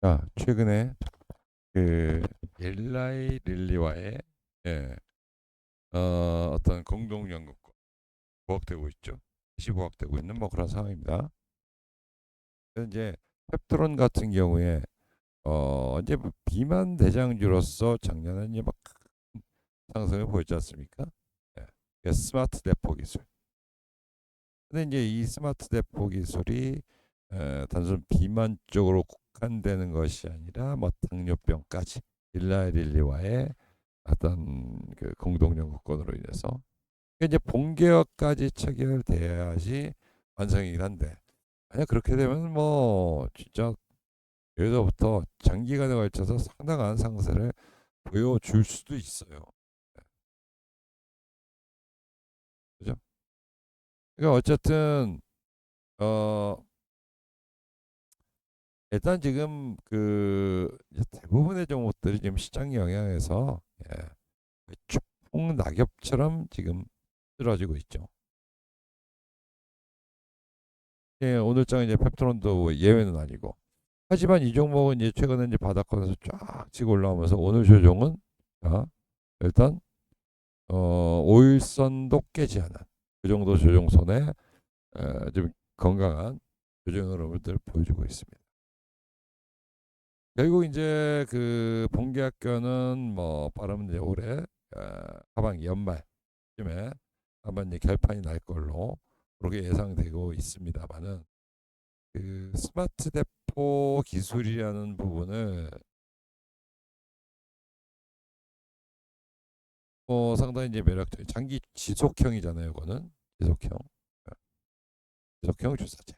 자, 최근에 그 엘라이 릴리와의 예, 어떤 공동 연구가 부각되고 있죠. 다시 부각되고 있는 뭐 그런 상황입니다. 그래서 이제 펩트론 같은 경우에 이제 뭐 비만 대장주로서 작년에 이제 막 상승을 보였지 않습니까? 예. 그 스마트 대포 기술. 근데 이제 이 스마트 대포 기술이 단순 비만 쪽으로 국한되는 것이 아니라 뭐 당뇨병까지 일라이 릴리와의 어떤 그 공동 연구권으로 인해서 이제 본계약까지 체결돼야지 완성이긴 한데 만약 그렇게 되면 뭐 진짜 여기서부터 장기간에 걸쳐서 상당한 상승을 보여줄 수도 있어요. 그죠? 그러니까 어쨌든 어 일단 지금 그 이제 대부분의 종목들이 지금 시장 영향에서 추풍 낙엽처럼 지금 쓰러지고 있죠. 예, 오늘 장 이제 펩트론도 예외는 아니고. 하지만 이 종목은 이제 최근에 이제 바닥권에서 쫙 치고 올라오면서 오늘 조정은 아, 일단 5일선도 깨지 않은 그 정도 조정선에 좀 건강한 조정 흐름을 보여주고 있습니다. 결국 이제 그 본계학교는 뭐 빠르면 이제 올해 하반기 연말쯤에 아마 이제 결판이 날 걸로 그렇게 예상되고 있습니다만은 그 스마트 대포 기술이라는 부분을 상당히 이제 매력적 장기 지속형이잖아요. 이거는 지속형, 지속형 주사제.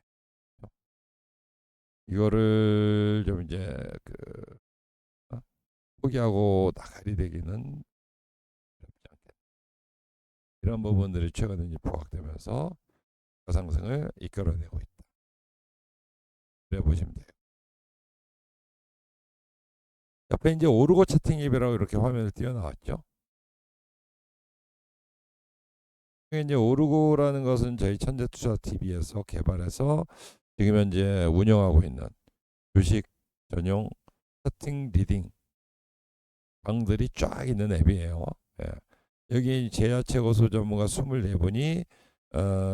이거를 좀 이제 그 어? 포기하고 나가리 되기는 어렵지 않겠다. 이런 부분들이 최근에 이제 부각되면서 상승을 이끌어내고 있다. 그래 보시면 돼요. 옆에 이제 오르고 채팅 앱이라고 이렇게 화면을 띄워 나왔죠. 이제 오르고라는 것은 저희 천재투자 TV에서 개발해서 지금 현재 운영하고 있는 주식 전용 채팅 리딩 방들이 쫙 있는 앱이에요. 예. 여기 제야채 고수 전문가 24분이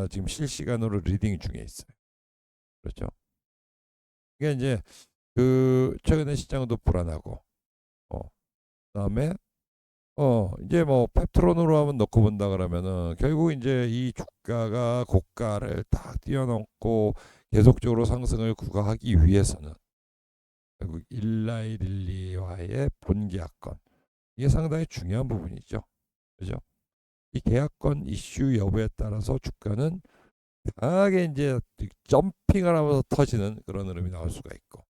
지금 실시간으로 리딩 중에 있어요. 그렇죠? 이게 이제 그 최근에 시장도 불안하고 어, 그다음에 이제 뭐 펩트론으로 한번 넣고 본다 그러면은 결국 이제 이 주가가 고가를 딱 뛰어넘고 계속적으로 상승을 구가하기 위해서는 결국 일라이릴리와의 본계약건 이게 상당히 중요한 부분이죠. 그죠? 이 계약권 이슈 여부에 따라서 주가는 강하게 이제 점핑을 하면서 터지는 그런 흐름이 나올 수가 있고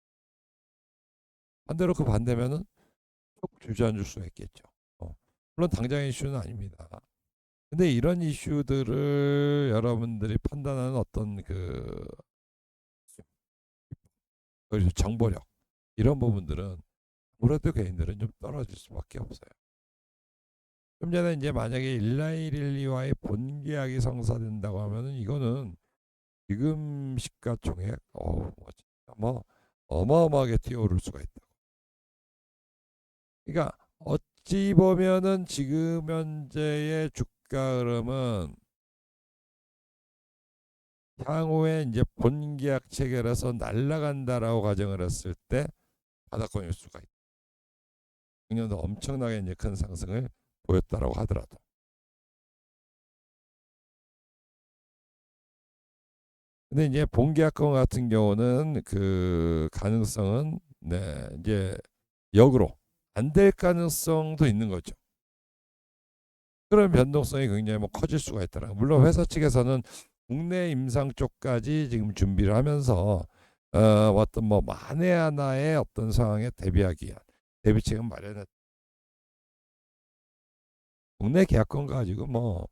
반대로 그 반대면은 쭉 주저앉을 수가 있겠죠. 물론 당장 이슈는 아닙니다. 근데 이런 이슈들을 여러분들이 판단하는 어떤 그 그리고 정보력 이런 부분들은 아무래도 개인들은 좀 떨어질 수밖에 없어요. 좀 전에 이제 만약에 일라이릴리와의 본계약이 성사된다고 하면은 이거는 지금 시가총액 뭐 어마어마하게 뛰어오를 수가 있다. 그러니까 어찌 보면은 지금 현재의 주가 흐름은 향후에 이제 본계약 체결해서 날라간다라고 가정을 했을 때 바닥권일 수가 있다. 작년도 엄청나게 이제 큰 상승을 보였다라고 하더라도. 근데 이제 본계약권 같은 경우는 그 가능성은 네 이제 역으로 안 될 가능성도 있는 거죠. 그런 변동성이 굉장히 뭐 커질 수가 있더라. 물론 회사 측에서는 국내 임상 쪽까지 지금 준비를 하면서 어떤 뭐 만에 하나의 어떤 상황에 대비하기 위한 대비책은 마련했. 국내 계약권 가지고 뭐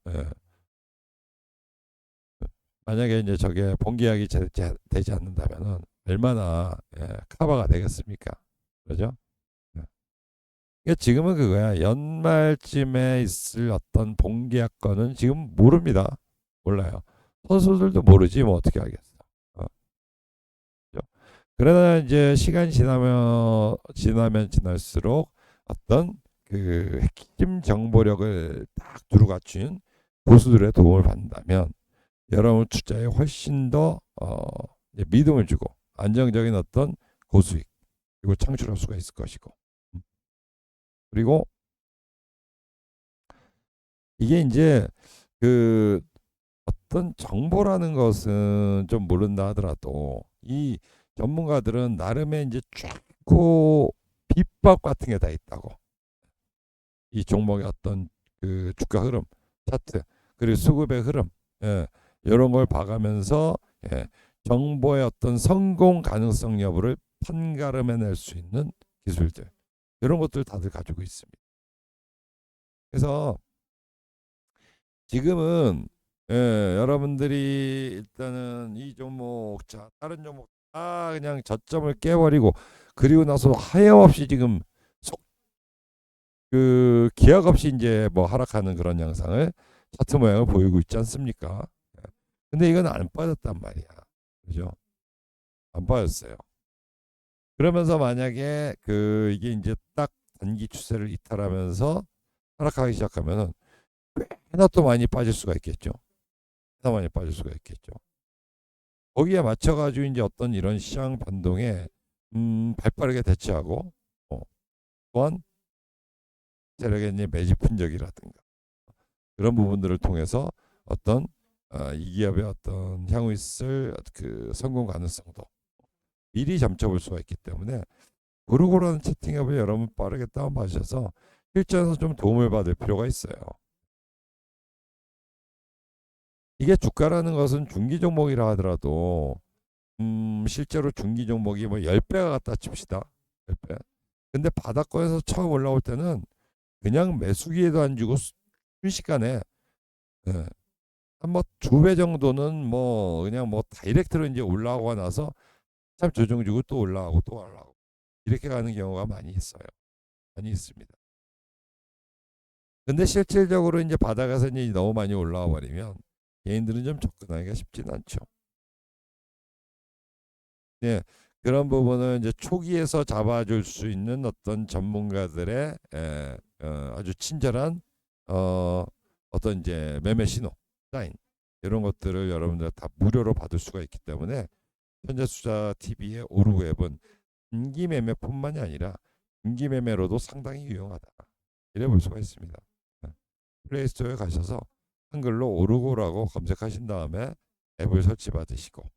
만약에 이제 저게 본계약이 되지 않는다면은 얼마나 커버가 되겠습니까? 그죠? 예. 그러니까 지금은 그거야. 연말쯤에 있을 어떤 본계약권은 지금 모릅니다. 몰라요. 선수들도 모르지 뭐 어떻게 하겠어. 어, 그죠? 그러나 이제 시간이 지나면 지날수록 어떤 그 핵심 정보력을 딱 두루 갖춘 고수들의 도움을 받는다면 여러분 투자에 훨씬 더 이제 믿음을 주고 안정적인 어떤 고수익 그리고 창출할 수가 있을 것이고, 그리고 이게 이제 그 어떤 정보라는 것은 좀 모른다 하더라도 이 전문가들은 나름의 이제 쫙고 비법 같은 게 다 있다고. 이 종목의 어떤 그 주가 흐름, 차트, 그리고 수급의 흐름, 예, 이런 걸 봐가면서 예, 정보의 어떤 성공 가능성 여부를 판가름해낼 수 있는 기술들, 이런 것들 다들 가지고 있습니다. 그래서 지금은 여러분들이 일단은 이 종목, 자 다른 종목 다 그냥 저점을 깨버리고 그리고 나서 하염없이 지금 그 기약 없이 이제 뭐 하락하는 그런 양상을 차트 모양을 보이고 있지 않습니까? 근데 이건 안 빠졌단 말이야. 그죠? 안 빠졌어요. 그러면서 만약에 그 이게 이제 딱 단기 추세를 이탈하면서 하락하기 시작하면은 꽤나 또 많이 빠질 수가 있겠죠. 꽤나 많이 빠질 수가 있겠죠. 거기에 맞춰가지고 이제 어떤 이런 시장 변동에 발빠르게 대처하고 또한 세력의 이제 매집 흔적이라든가 그런 부분들을 통해서 어떤 이 기업의 어떤 향후 있을 그 성공 가능성도 미리 점쳐볼 수가 있기 때문에 고루고루한 채팅 앱을 여러분 빠르게 다운받으셔서 실전에서 좀 도움을 받을 필요가 있어요. 이게 주가라는 것은 중기 종목이라 하더라도 실제로 중기 종목이 뭐 10배가 같다 칩시다. 10배. 근데 바닥권에서 처음 올라올 때는 그냥 매수기에도 안 주고 순식간에 예, 한뭐 2배 정도는 뭐 그냥 뭐 다이렉트로 이제 올라오고 나서 참 조정 주고 또 올라가고 또 올라가고 이렇게 가는 경우가 많이 있어요. 많이 있습니다. 근데 실질적으로 이제 바닥에서 이제 너무 많이 올라와 버리면 개인들은 좀 접근하기가 쉽지는 않죠. 네, 그런 부분을 이제 초기에서 잡아줄 수 있는 어떤 전문가들의 아주 친절한 어떤 이제 매매 신호, 사인 이런 것들을 여러분들 다 무료로 받을 수가 있기 때문에 현재투자 TV의 오르고 앱은 단기 매매뿐만이 아니라 중기 매매로도 상당히 유용하다. 이래 볼 수가 있습니다. 플레이스토어에 가셔서 한글로 오르고라고 검색하신 다음에 앱을 설치 받으시고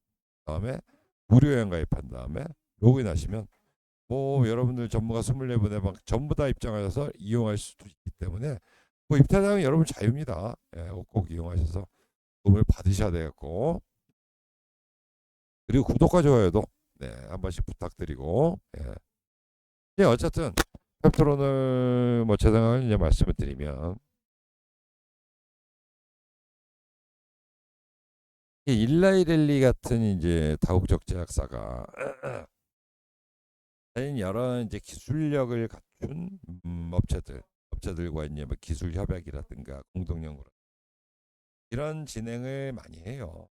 다음에 무료 회원 가입한 다음에 로그인하시면 뭐 여러분들 전문가 24분에 막 전부 다 입장하셔서 이용할 수도 있기 때문에 뭐 입타장은 여러분 자유입니다. 예, 꼭 이용하셔서 도움을 받으셔야 되겠고, 그리고 구독과 좋아요도 네, 한 번씩 부탁드리고 예, 어쨌든 펩트론을 뭐 제 생각을 이제 말씀을 드리면 이 일라이랠리 같은 이제 다국적 제약사가 여러 이제 기술력을 갖춘 업체들과 이제 뭐 기술 협약이라든가 공동 연구 이런 진행을 많이 해요.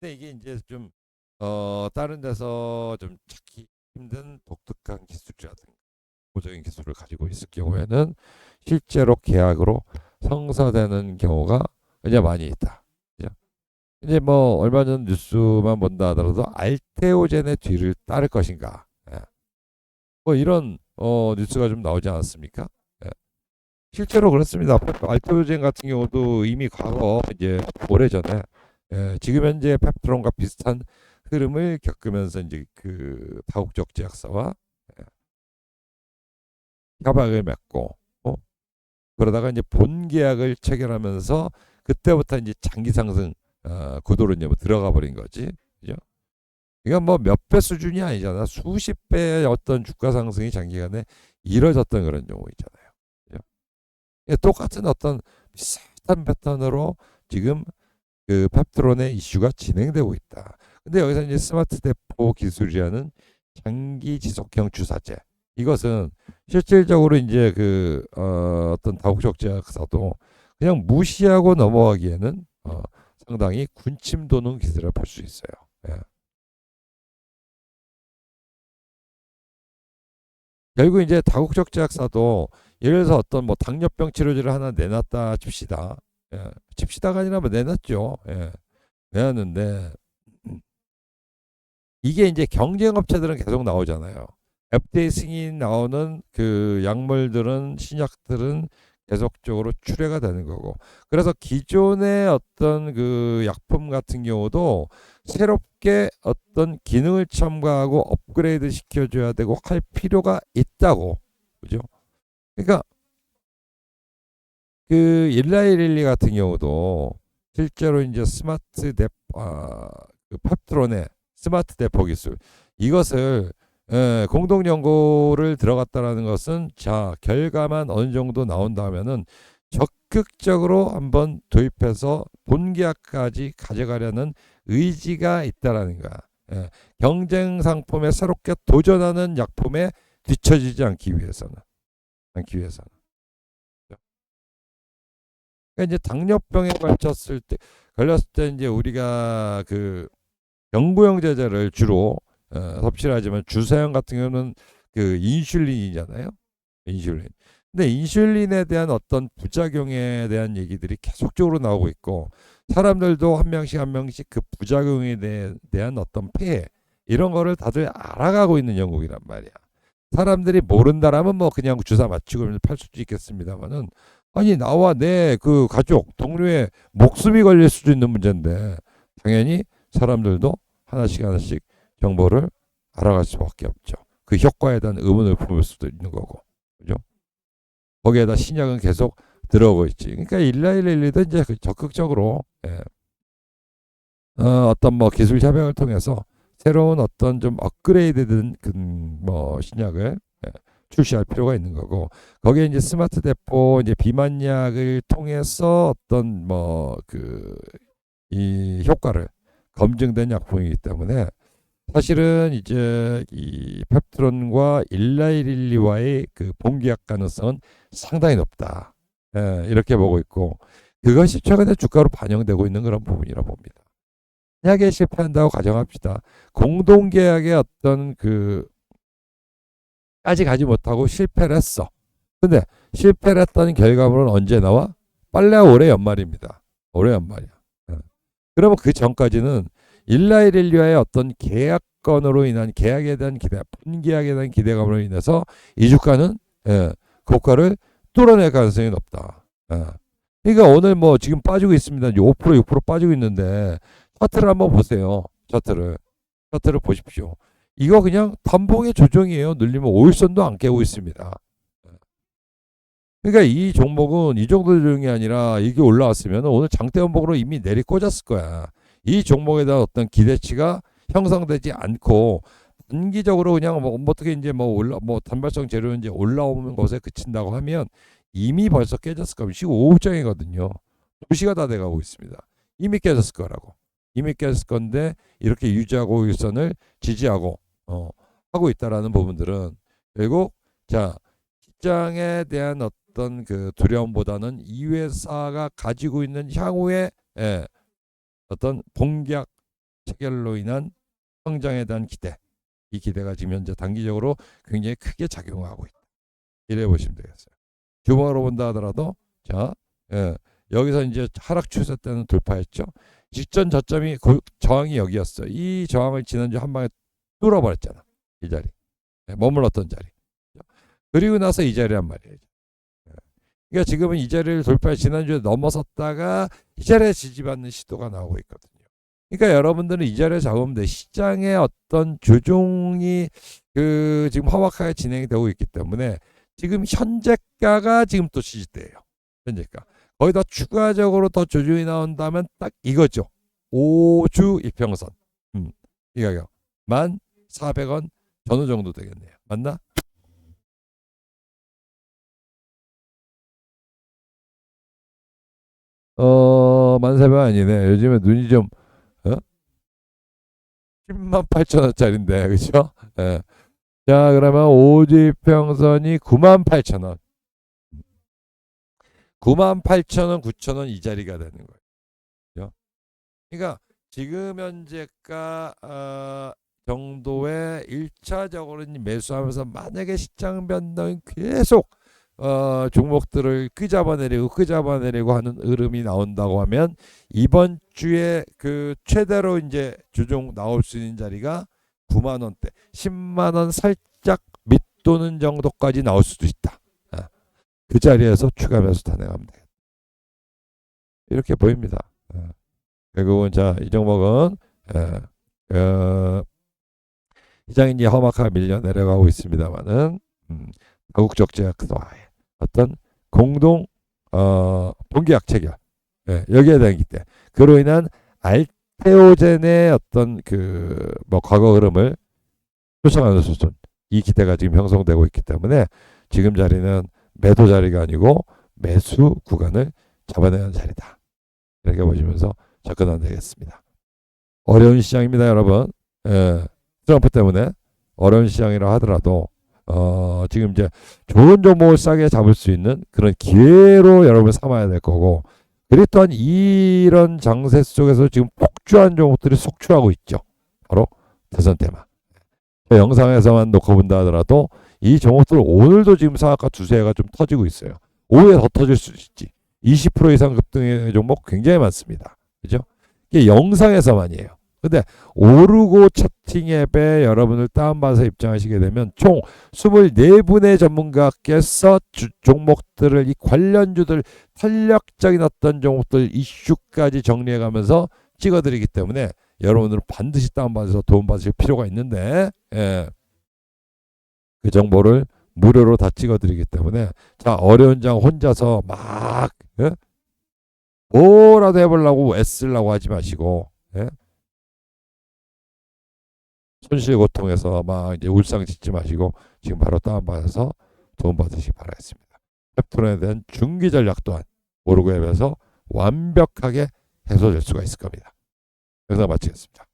근데 이게 이제 좀 다른 데서 좀 찾기 힘든 독특한 기술이라든가 고적인 기술을 가지고 있을 경우에는 실제로 계약으로 성사되는 경우가 이제 많이 있다. 그죠? 이제 뭐 얼마 전 뉴스만 본다 하더라도 알테오젠의 뒤를 따를 것인가. 예. 뭐 이런 뉴스가 좀 나오지 않았습니까? 예. 실제로 그렇습니다. 알테오젠 같은 경우도 이미 과거 이제 오래전에 지금 현재 펩트론과 비슷한 흐름을 겪으면서 이제 그 다국적 제약사와 협약을 맺고 그러다가 이제 본 계약을 체결하면서 그때부터 이제 장기 상승 구도로 이제 뭐 들어가 버린 거지. 그죠? 이건 뭐 몇 배 수준이 아니잖아. 수십 배의 어떤 주가 상승이 장기간에 이뤄졌던 그런 경우있잖아요. 그죠? 똑같은 어떤 비슷한 패턴으로 지금 그 펩트론의 이슈가 진행되고 있다. 근데 여기서 이제 스마트 대포 기술이라는 장기 지속형 주사제, 이것은 실질적으로 이제 그 어떤 다국적 제약사도 그냥 무시하고 넘어가기에는 상당히 군침 도는 기세를 볼 수 있어요. 예. 결국 이제 다국적 제약사도 예를 들어서 어떤 뭐 당뇨병 치료제를 하나 내놨다 칩시다. 예, 칩시다가 아니라 뭐 내놨죠. 예, 내놨는데 이게 이제 경쟁업체들은 계속 나오잖아요. FDA 승인 나오는 그 약물들은 신약들은 계속적으로 출회가 되는 거고. 그래서 기존의 어떤 그 약품 같은 경우도 새롭게 어떤 기능을 첨가하고 업그레이드 시켜줘야 되고 할 필요가 있다고. 그죠? 그러니까 그 일라이릴리 같은 경우도 실제로 이제 그 펩트론의 스마트 대포 기술 이것을 공동 연구를 들어갔다라는 것은 자 결과만 어느 정도 나온다면은 적극적으로 한번 도입해서 본계약까지 가져가려는 의지가 있다라는 거야. 경쟁 상품에 새롭게 도전하는 약품에 뒤처지지 않기 위해서는. 그러니까 이제 당뇨병에 걸렸을 때 이제 우리가 그 경구용 제제를 주로 섭취를 하지만 주사형 같은 경우는 그 인슐린이잖아요. 인슐린. 근데 인슐린에 대한 어떤 부작용에 대한 얘기들이 계속적으로 나오고 있고 사람들도 한 명씩 한 명씩 그 부작용에 대한 어떤 폐해 이런 거를 다들 알아가고 있는 영국이란 말이야. 사람들이 모른다라면 뭐 그냥 주사 맞추고 팔 수도 있겠습니다만은 아니 나와 내 그 가족 동료의 목숨이 걸릴 수도 있는 문제인데 당연히 사람들도 하나씩 하나씩 정보를 알아갈 수밖에 없죠. 그 효과에 대한 의문을 품을 수도 있는 거고, 그죠? 거기에다 신약은 계속 들어오고 있지. 그러니까 일라일릴리도 이제 적극적으로 어떤 뭐 기술 협약을 통해서 새로운 어떤 좀 업그레이드된 뭐 신약을 출시할 필요가 있는 거고 거기에 이제 스마트 대포 이제 비만약을 통해서 어떤 뭐 그 이 효과를 검증된 약품이기 때문에 사실은 이제 이 펩트론과 일라이릴리와의 그 본계약 가능성은 상당히 높다. 이렇게 보고 있고 그것이 최근에 주가로 반영되고 있는 그런 부분이라 봅니다. 만약에 실패한다고 가정합시다. 공동계약의 어떤 그 까지 가지 못하고 실패를 했어. 근데 실패를 했다는 결과물은 언제 나와? 빨래가 올해 연말입니다. 올해 연말이야. 그러면 그 전까지는 일라이릴리아의 어떤 계약건으로 인한 계약에 대한 기대, 분계약에 대한 기대감으로 인해서 이 주가는 고가를 뚫어낼 가능성이 높다. 그러니까 오늘 뭐 지금 빠지고 있습니다. 5% 6% 빠지고 있는데 차트를 한번 보세요. 차트를 보십시오. 이거 그냥 단봉의 조정이에요. 늘리면 5일선도 안 깨고 있습니다. 그러니까 이 종목은 이 정도 조정이 아니라 이게 올라왔으면 오늘 장대원목으로 이미 내리 꽂았을 거야. 이 종목에 대한 어떤 기대치가 형성되지 않고 단기적으로 그냥 뭐 어떻게 이제 뭐 단발성 재료 이제 올라오는 것에 그친다고 하면 이미 벌써 깨졌을 겁니다. 지금 오후장이거든요. 2시가 다 돼가고 있습니다. 이미 깨졌을 거라고. 이미 깨졌을 건데 이렇게 유지하고 일선을 지지하고 하고 있다라는 부분들은 결국 자 시장에 대한 어떤 그 두려움보다는 이 회사가 가지고 있는 향후의 어떤 본계약 체결로 인한 성장에 대한 기대, 이 기대가 지금 현재 단기적으로 굉장히 크게 작용하고 있다. 이래 보시면 되겠어요. 규모로 본다 하더라도 자 여기서 이제 하락 추세 때는 돌파했죠. 직전 저점이 저항이 여기였어. 이 저항을 지난주 한 방에 뚫어버렸잖아. 이 자리. 머물렀던 자리. 그리고 나서 이 자리란 말이에요. 그러니까 지금은 이 자리를 돌파해 지난주에 넘어섰다가 이 자리에 지지받는 시도가 나오고 있거든요. 그러니까 여러분들은 이 자리에 잡으면 돼. 시장의 어떤 조종이 그 지금 험악하게 진행이 되고 있기 때문에 지금 현재가가 지금 또 지지대예요. 현재가. 거기다 추가적으로 더 조정이 나온다면 딱 이거죠. 5주 이평선. 이 가격. 1,400원 전후 정도 되겠네요. 맞나? 만세배 아니네. 요즘에 눈이 좀, 어? 10만 8천 원짜리인데, 그죠? 예. 자, 그러면 오지평선이 9만 8천 원. 9만 8천 원, 9천 원 이 자리가 되는 거예요. 그죠? 그러니까 지금 현재가 정도의 1차적으로 매수하면서 만약에 시장 변동이 계속 종목들을 끄잡아내리고 하는 흐름이 나온다고 하면 이번 주에 그 최대로 이제 주종 나올 수 있는 자리가 9만 원대, 10만 원 살짝 밑도는 정도까지 나올 수도 있다. 그 자리에서 추가 매수 단행하면 돼. 이렇게 보입니다. 결국은 이 종목은 시장이 이제 험악하게 밀려 내려가고 있습니다만은 가국적 제약사와의 어떤 공동 본계약 체결 여기에 대한 때 그로 인한 알테오젠의 어떤 과거 흐름을 쫓아가는 수준 이 기대가 지금 형성되고 있기 때문에 지금 자리는 매도 자리가 아니고 매수 구간을 잡아내는 자리다. 이렇게 보시면서 접근하면 되겠습니다. 어려운 시장입니다, 여러분. 트럼프 때문에 어려운 시장이라 하더라도 지금 이제 좋은 종목을 싸게 잡을 수 있는 그런 기회로 여러분 삼아야 될 거고, 그리고 또한 이런 장세 속에서 지금 폭주한 종목들이 속출하고 있죠. 바로 대선 테마. 영상에서만 놓고 본다 하더라도 이 종목들 오늘도 지금 상한가 두세 가 좀 터지고 있어요. 오후에 더 터질 수 있지. 20% 이상 급등의 종목 굉장히 많습니다. 그죠? 이게 영상에서만이에요. 근데 오르고 차팅 앱에 여러분을 다운받아서 입장하시게 되면 총 24분의 전문가께서 종목들을 이 관련주들 탄력적인 어떤 종목들 이슈까지 정리해가면서 찍어드리기 때문에 여러분들은 반드시 다운받아서 도움받으실 필요가 있는데 그 정보를 무료로 다 찍어드리기 때문에 어려운 장 혼자서 막 뭐라도 해보려고 애쓰려고 하지 마시고 손실 고통에서 막 이제 울상 짓지 마시고 지금 바로 다운받아서 도움받으시기 바라겠습니다. 캡톤에 대한 중기 전략 또한 오르고 앱에서 완벽하게 해소될 수가 있을 겁니다. 영상 마치겠습니다.